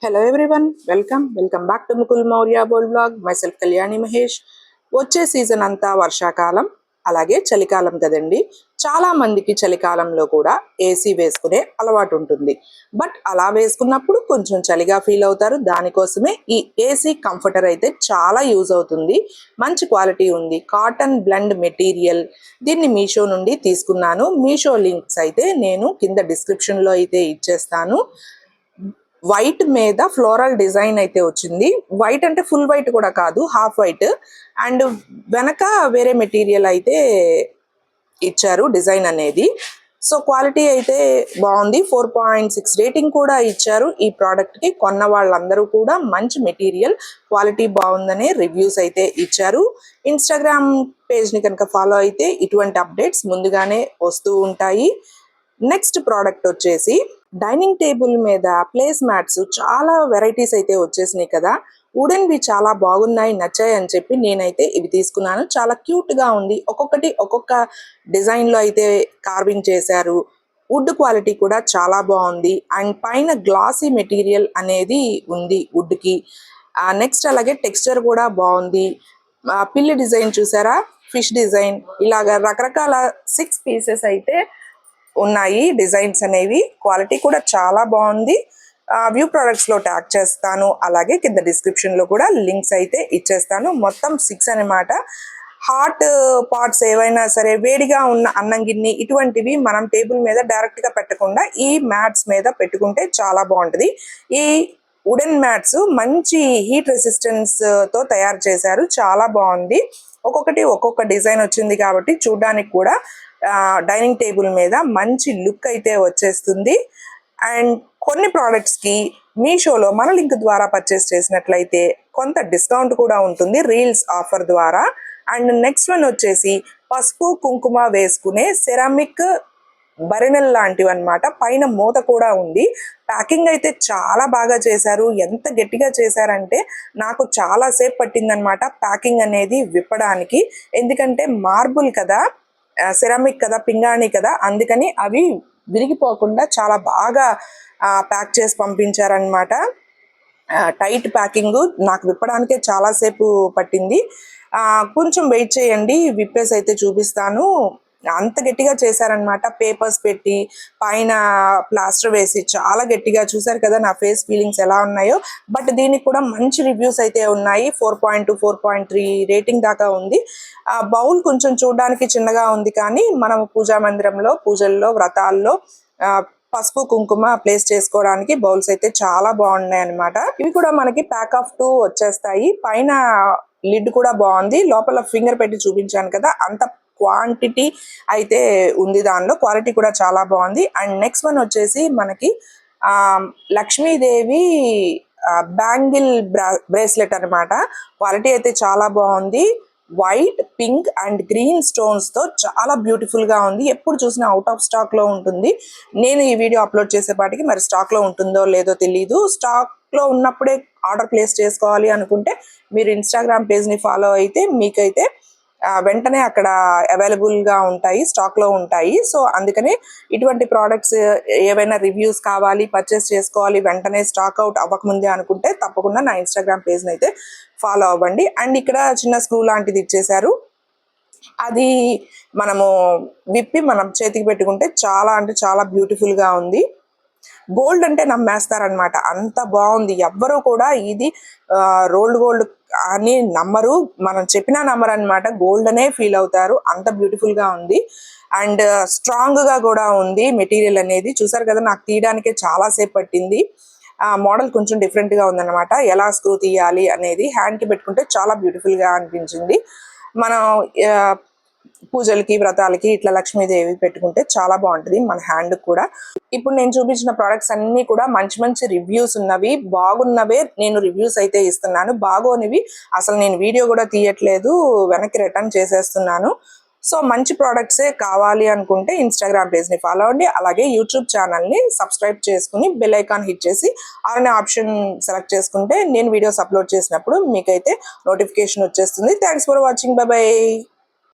Hello everyone, welcome back to Mukul Maurya Bold Vlog. Myself Kalyani Mahesh. వచ్చే season అంతా వర్షాకాలం అలాగే చలికాలం కదండి. చాలా మందికి చలికాలంలో కూడా ఏసీ వేసుకునే అలవాటు ఉంటుంది. బట్ అలా వేసుకున్నప్పుడు కొంచెం చలిగా ఫీల్ అవుతారు. దానికోసమే ఈ ఏసీ కంఫర్టర్ అయితే చాలా యూజ్ అవుతుంది. మంచి క్వాలిటీ ఉంది. Cotton blend material. దీన్ని మీషో నుండి తీసుకున్నాను. మీషో లింక్స్ అయితే నేను కింద డిస్క్రిప్షన్లో అయితే ఇచ్చేస్తాను. వైట్ మీద ఫ్లోరల్ డిజైన్ అయితే వచ్చింది. వైట్ అంటే ఫుల్ వైట్ కూడా కాదు, హాఫ్ వైట్. అండ్ వెనక వేరే మెటీరియల్ అయితే ఇచ్చారు డిజైన్ అనేది. సో క్వాలిటీ అయితే బాగుంది. 4.6 రేటింగ్ కూడా ఇచ్చారు ఈ ప్రోడక్ట్కి. కొన్న వాళ్ళందరూ కూడా మంచి మెటీరియల్, క్వాలిటీ బాగుందనే రివ్యూస్ అయితే ఇచ్చారు. ఇన్స్టాగ్రామ్ పేజ్ని కనుక ఫాలో అయితే ఇటువంటి అప్డేట్స్ ముందుగానే వస్తూ ఉంటాయి. నెక్స్ట్ ప్రోడక్ట్ వచ్చేసి డైనింగ్ టేబుల్ మీద ప్లేస్ మ్యాట్స్. చాలా వెరైటీస్ అయితే వచ్చేసినాయి కదా. వుడెన్వి చాలా బాగున్నాయి, నచ్చాయి అని చెప్పి నేనైతే ఇవి తీసుకున్నాను. చాలా క్యూట్గా ఉంది. ఒక్కొక్కటి ఒక్కొక్క డిజైన్లో అయితే కార్వింగ్ చేశారు. వుడ్ క్వాలిటీ కూడా చాలా బాగుంది. అండ్ పైన గ్లాసీ మెటీరియల్ అనేది ఉంది వుడ్కి. నెక్స్ట్ అలాగే టెక్స్చర్ కూడా బాగుంది. పిల్లి డిజైన్ చూసారా, ఫిష్ డిజైన్, ఇలాగా రకరకాల 6 పీసెస్ అయితే ఉన్నాయి డిజైన్స్ అనేవి. క్వాలిటీ కూడా చాలా బాగుంది. వ్యూ ప్రొడక్ట్స్ లో ట్యాగ్ చేస్తాను, అలాగే కింద డిస్క్రిప్షన్ లో కూడా లింక్స్ అయితే ఇచ్చేస్తాను. మొత్తం 6 అనమాట. హాట్ పాట్స్ ఏవైనా సరే, వేడిగా ఉన్న అన్నం గిన్నె ఇటువంటివి మనం టేబుల్ మీద డైరెక్ట్ గా పెట్టకుండా ఈ మ్యాట్స్ మీద పెట్టుకుంటే చాలా బాగుంటుంది. ఈ వుడెన్ మ్యాట్స్ మంచి హీట్ రెసిస్టెన్స్ తో తయారు చేశారు. చాలా బాగుంది. ఒక్కొక్కటి ఒక్కొక్క డిజైన్ వచ్చింది కాబట్టి చూడడానికి కూడా డైనింగ్ టేబుల్ మీద మంచి లుక్ అయితే వచ్చేస్తుంది. అండ్ కొన్ని ప్రోడక్ట్స్కి మీషోలో మన లింక్ ద్వారా పర్చేస్ చేసినట్లయితే కొంత డిస్కౌంట్ కూడా ఉంటుంది రీల్స్ ఆఫర్ ద్వారా. అండ్ నెక్స్ట్ వన్ వచ్చేసి పసుపు కుంకుమ వేసుకునే సెరామిక్ బరినెల్ లాంటివి అనమాట. పైన మూత కూడా ఉంది. ప్యాకింగ్ అయితే చాలా బాగా చేశారు. ఎంత గట్టిగా చేశారంటే నాకు చాలా సేపు పట్టిందనమాట ప్యాకింగ్ అనేది విప్పడానికి. ఎందుకంటే మార్బుల్ కదా, సెరామిక్ కదా, పింగాణి కదా, అందుకని అవి విరిగిపోకుండా చాలా బాగా ప్యాక్ చేసి పంపించారనమాట. Tight packing. నాకు విప్పడానికే చాలాసేపు పట్టింది. కొంచెం వెయిట్ చేయండి, విప్పేసి అయితే చూపిస్తాను. అంత గట్టిగా చేశారనమాట. పేపర్స్ పెట్టి పైన ప్లాస్టర్ వేసి చాలా గట్టిగా. చూసారు కదా నా ఫేస్ ఫీలింగ్స్ ఎలా ఉన్నాయో. బట్ దీనికి కూడా మంచి రివ్యూస్ అయితే ఉన్నాయి. 4.2 4.3 రేటింగ్ దాకా ఉంది. బౌల్ కొంచెం చూడడానికి చిన్నగా ఉంది, కానీ మనం పూజా మందిరంలో పూజల్లో వ్రతాల్లో పసుపు కుంకుమ ప్లేస్ చేసుకోవడానికి బౌల్స్ అయితే చాలా బాగున్నాయి అనమాట. ఇవి కూడా మనకి ప్యాక్ ఆఫ్ 2 వచ్చేస్తాయి. పైన లిడ్ కూడా బాగుంది. లోపల ఫింగర్ పెట్టి చూపించాను కదా, అంత క్వాంటిటీ అయితే ఉంది దానిలో. క్వాలిటీ కూడా చాలా బాగుంది. అండ్ నెక్స్ట్ వన్ వచ్చేసి మనకి లక్ష్మీదేవి బ్యాంగిల్ బ్రేస్లెట్ అనమాట. క్వాలిటీ అయితే చాలా బాగుంది. White, pink and green stones తో చాలా బ్యూటిఫుల్ గా ఉంది. ఎప్పుడు చూసినా అవుట్ ఆఫ్ స్టాక్ లో ఉంటుంది. నేను ఈ వీడియో అప్లోడ్ చేసేపాటికి మరి స్టాక్ లో ఉంటుందో లేదో తెలియదు. స్టాక్ లో ఉన్నప్పుడే ఆర్డర్ ప్లేస్ చేసుకోవాలి అనుకుంటే మీరు ఇన్స్టాగ్రామ్ పేజ్ ని ఫాలో అయితే మీకైతే వెంటనే అక్కడ అవైలబుల్ గా ఉంటాయి, స్టాక్ లో ఉంటాయి. సో అందుకని ఇటువంటి ప్రోడక్ట్స్ ఏవైనా రివ్యూస్ కావాలి, పర్చేస్ చేసుకోవాలి, వెంటనే స్టాక్ అవుట్ అవ్వకముందే అనుకుంటే తప్పకుండా నా ఇన్స్టాగ్రామ్ పేజ్ అయితే ఫాలో అవ్వండి. అండ్ ఇక్కడ చిన్న స్క్రూ లాంటిది ఇచ్చేసారు. అది మనము విప్పి మనం చేతికి పెట్టుకుంటే చాలా అంటే చాలా బ్యూటిఫుల్ గా ఉంది. గోల్డ్ అంటే నమ్మేస్తారనమాట, అంత బాగుంది. ఎవ్వరూ కూడా ఇది రోల్డ్ గోల్డ్ అని నమ్మరు, మనం చెప్పినా నమ్మరు అనమాట. గోల్డ్ అనే ఫీల్ అవుతారు, అంత బ్యూటిఫుల్ గా ఉంది. అండ్ స్ట్రాంగ్ గా కూడా ఉంది మెటీరియల్ అనేది. చూసారు కదా, నాకు తీయడానికే చాలా సేపు పట్టింది. మోడల్ కొంచెం డిఫరెంట్ గా ఉందన్నమాట. ఎలా స్క్రూ తీయాలి అనేది హ్యాండ్ కి పెట్టుకుంటే చాలా బ్యూటిఫుల్ గా అనిపించింది. మనం పూజలకి వ్రతాలకి ఇట్లా లక్ష్మీదేవి పెట్టుకుంటే చాలా బాగుంటుంది మన హ్యాండ్ కూడా. ఇప్పుడు నేను చూపించిన ప్రోడక్ట్స్ అన్ని కూడా మంచి మంచి రివ్యూస్ ఉన్నవి, బాగున్నవే నేను రివ్యూస్ అయితే ఇస్తున్నాను. బాగోనివి అసలు నేను వీడియో కూడా తీయట్లేదు, వెనక్కి రిటర్న్ చేసేస్తున్నాను. సో మంచి ప్రోడక్ట్సే కావాలి అనుకుంటే ఇన్స్టాగ్రామ్ పేజ్ని ఫాలో అవ్వండి. అలాగే యూట్యూబ్ ఛానల్ని సబ్స్క్రైబ్ చేసుకుని బెల్ ఐకాన్ హిట్ చేసి ఆల్ అనే ఆప్షన్ సెలెక్ట్ చేసుకుంటే నేను వీడియోస్ అప్లోడ్ చేసినప్పుడు మీకైతే నోటిఫికేషన్ వచ్చేస్తుంది. Thanks for watching. By by.